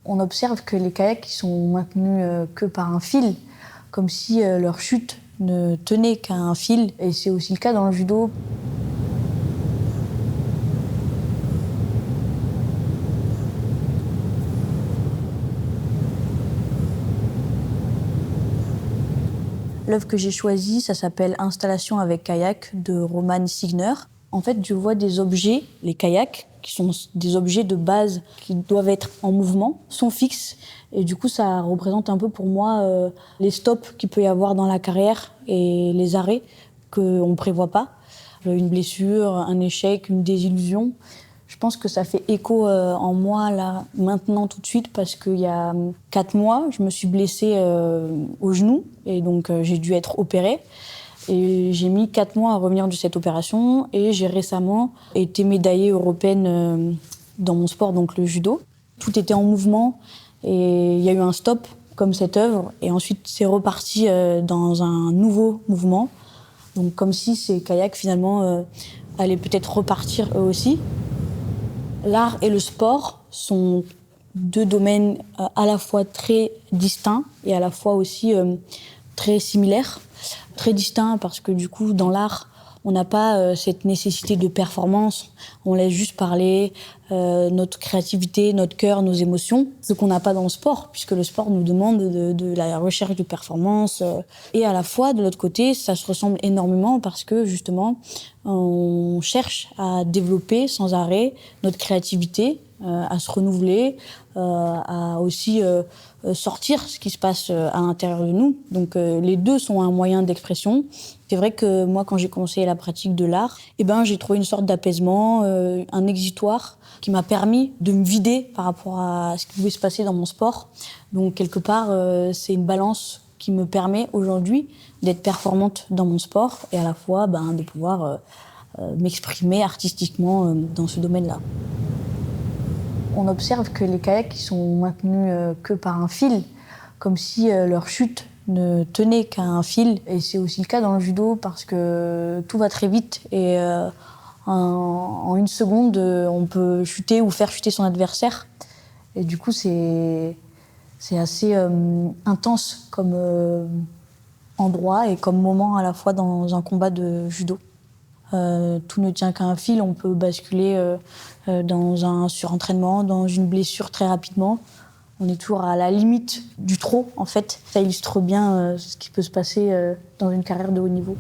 On observe que les kayaks sont maintenus que par un fil, comme si leur chute ne tenait qu'à un fil. Et c'est aussi le cas dans le judo. L'œuvre que j'ai choisie, ça s'appelle Installation avec kayak de Roman Signer. En fait, je vois des objets, les kayaks, qui sont des objets de base qui doivent être en mouvement, sont fixes. Et du coup, ça représente un peu pour moi les stops qu'il peut y avoir dans la carrière et les arrêts qu'on ne prévoit pas. Une blessure, un échec, une désillusion. Je pense que ça fait écho en moi, là, maintenant, tout de suite, parce qu'il y a 4 mois, je me suis blessée au genou, et donc j'ai dû être opérée. Et j'ai mis 4 mois à revenir de cette opération, et j'ai récemment été médaillée européenne dans mon sport, donc le judo. Tout était en mouvement, et il y a eu un stop, comme cette œuvre, et ensuite c'est reparti dans un nouveau mouvement. Donc comme si ces kayaks, finalement, allaient peut-être repartir eux aussi. L'art et le sport sont 2 domaines à la fois très distincts et à la fois aussi très similaires. Très distincts parce que du coup, dans l'art, on n'a pas cette nécessité de performance. On laisse juste parler notre créativité, notre cœur, nos émotions. Ce qu'on n'a pas dans le sport, puisque le sport nous demande de la recherche de performance. Et à la fois, de l'autre côté, ça se ressemble énormément parce que justement, on cherche à développer sans arrêt notre créativité, à se renouveler, à aussi sortir ce qui se passe à l'intérieur de nous. Donc les deux sont un moyen d'expression. C'est vrai que moi, quand j'ai commencé la pratique de l'art, j'ai trouvé une sorte d'apaisement, un exutoire qui m'a permis de me vider par rapport à ce qui pouvait se passer dans mon sport. Donc quelque part, c'est une balance qui me permet aujourd'hui d'être performante dans mon sport et à la fois de pouvoir m'exprimer artistiquement dans ce domaine-là. On observe que les kayaks sont maintenus que par un fil, comme si leur chute ne tenait qu'à un fil. Et c'est aussi le cas dans le judo parce que tout va très vite et en une seconde, on peut chuter ou faire chuter son adversaire. Et du coup, c'est assez intense comme endroit et comme moment à la fois dans un combat de judo. Tout ne tient qu'à un fil, on peut basculer dans un surentraînement, dans une blessure très rapidement. On est toujours à la limite du trop, en fait. Ça illustre bien ce qui peut se passer dans une carrière de haut niveau.